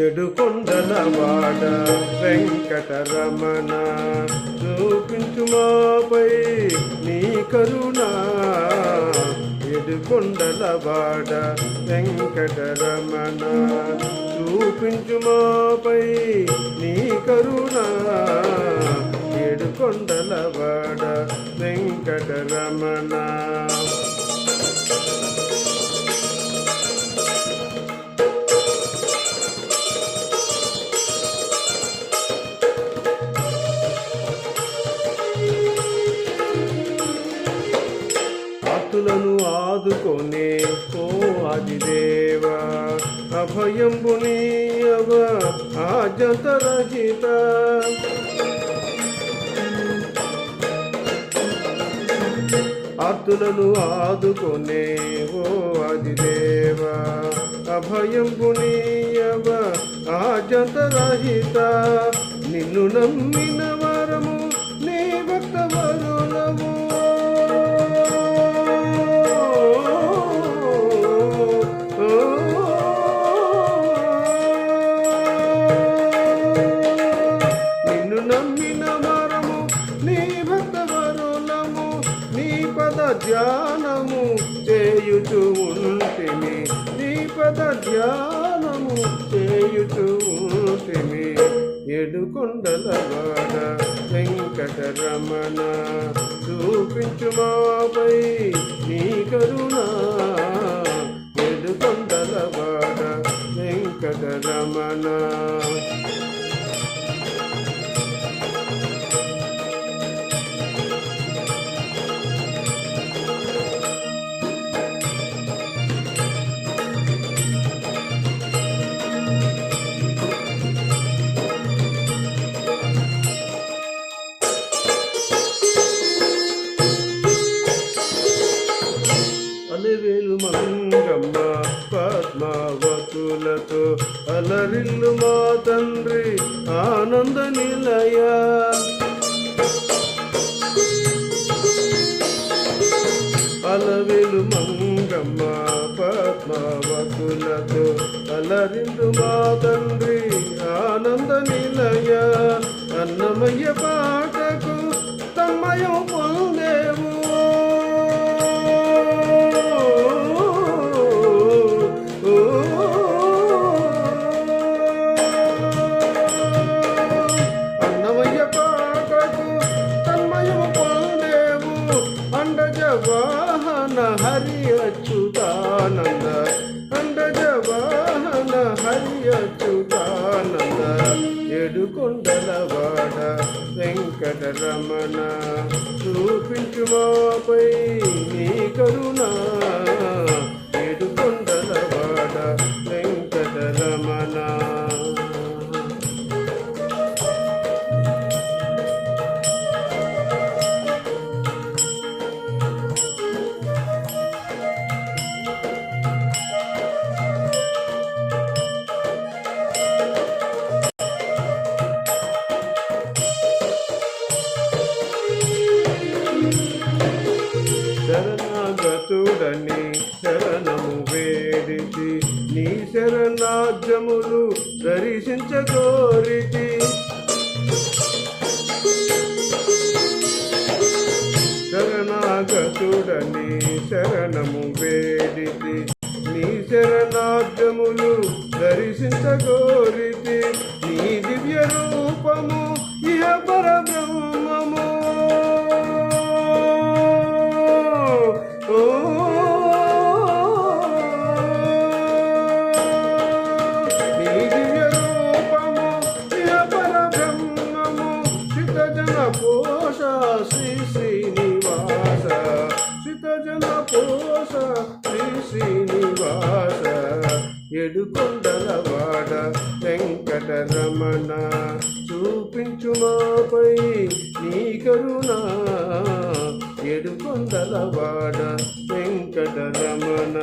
ఏడుకొండలవాడ వెంకటరమణ చూపించు మాపై నీ కరుణ. ఏడుకొండలవాడ వెంకటరమణ చూపించు మాపై నీ కరుణ. ఏడుకొండలవాడ వెంకటరమణ ఆతులను ఆదుకొనే ఓ ఆదిదేవా, అభయంబు నీయవ ఆజంతరహిత. ఆతులను ఆదుకొనే ఓ ఆదిదేవా, అభయంబు నీయవ ఆజంతరహిత. నిన్ను నమ్మిన వరము నీ భక్త వరులము. నమ్మిన మరము నీ భక్త వరులము. నీ పద ధ్యానము చేయుచు ఉంటిమి, నీ పద ధ్యానము చేయుచు ఉంటిమి. ఏడుకొండలవాడ వెంకటరమణ చూపించు మాపై నీ కరుణ. ఏడుకొండలవాడ వెంకటరమణ అలవేలు మంగమ్మ పద్మావతులతో అలరిల్లు మా తండ్రి ఆనంద నిలయ. అలవేలు మంగమ్మ పద్మావతులతో అలరిల్లు మా తండ్రి ఆనంద నిలయ. అన్నమయ్య పాటకు తమ్మయం పొందేవు. వాహన హరి అచ్యుతానంద, అండజ వాహన హరి అచ్యుతానంద. ఏడుకొండలవాడ వెంకటరమణ చూపించు మాపై నీ కరుణ. ఏడుకొండలవాడ వెంకటరమణ శరణాగతుడని శరణము వేడితి, నీ శరణాజ్యములు దర్శించగోరితి. శరణాగతుడని శరణము వేడితి, నీ శరణాజ్యములు దర్శించగోరితి. నీ దివ్య రూపము ఇహ పరబ్రహ్మము. నీ దివ్య రూపము ఇహ పరబ్రహ్మము. శ్రితజన పోష శ్రీ శ్రీనివాస, శ్రితజన పోష శ్రీ శ్రీనివాస. ఏడుకొండలవాడ వెంకటరమణ చూపించు మాపై నీ కరుణ. ఏడుకొండలవాడ వెంకటరమణ.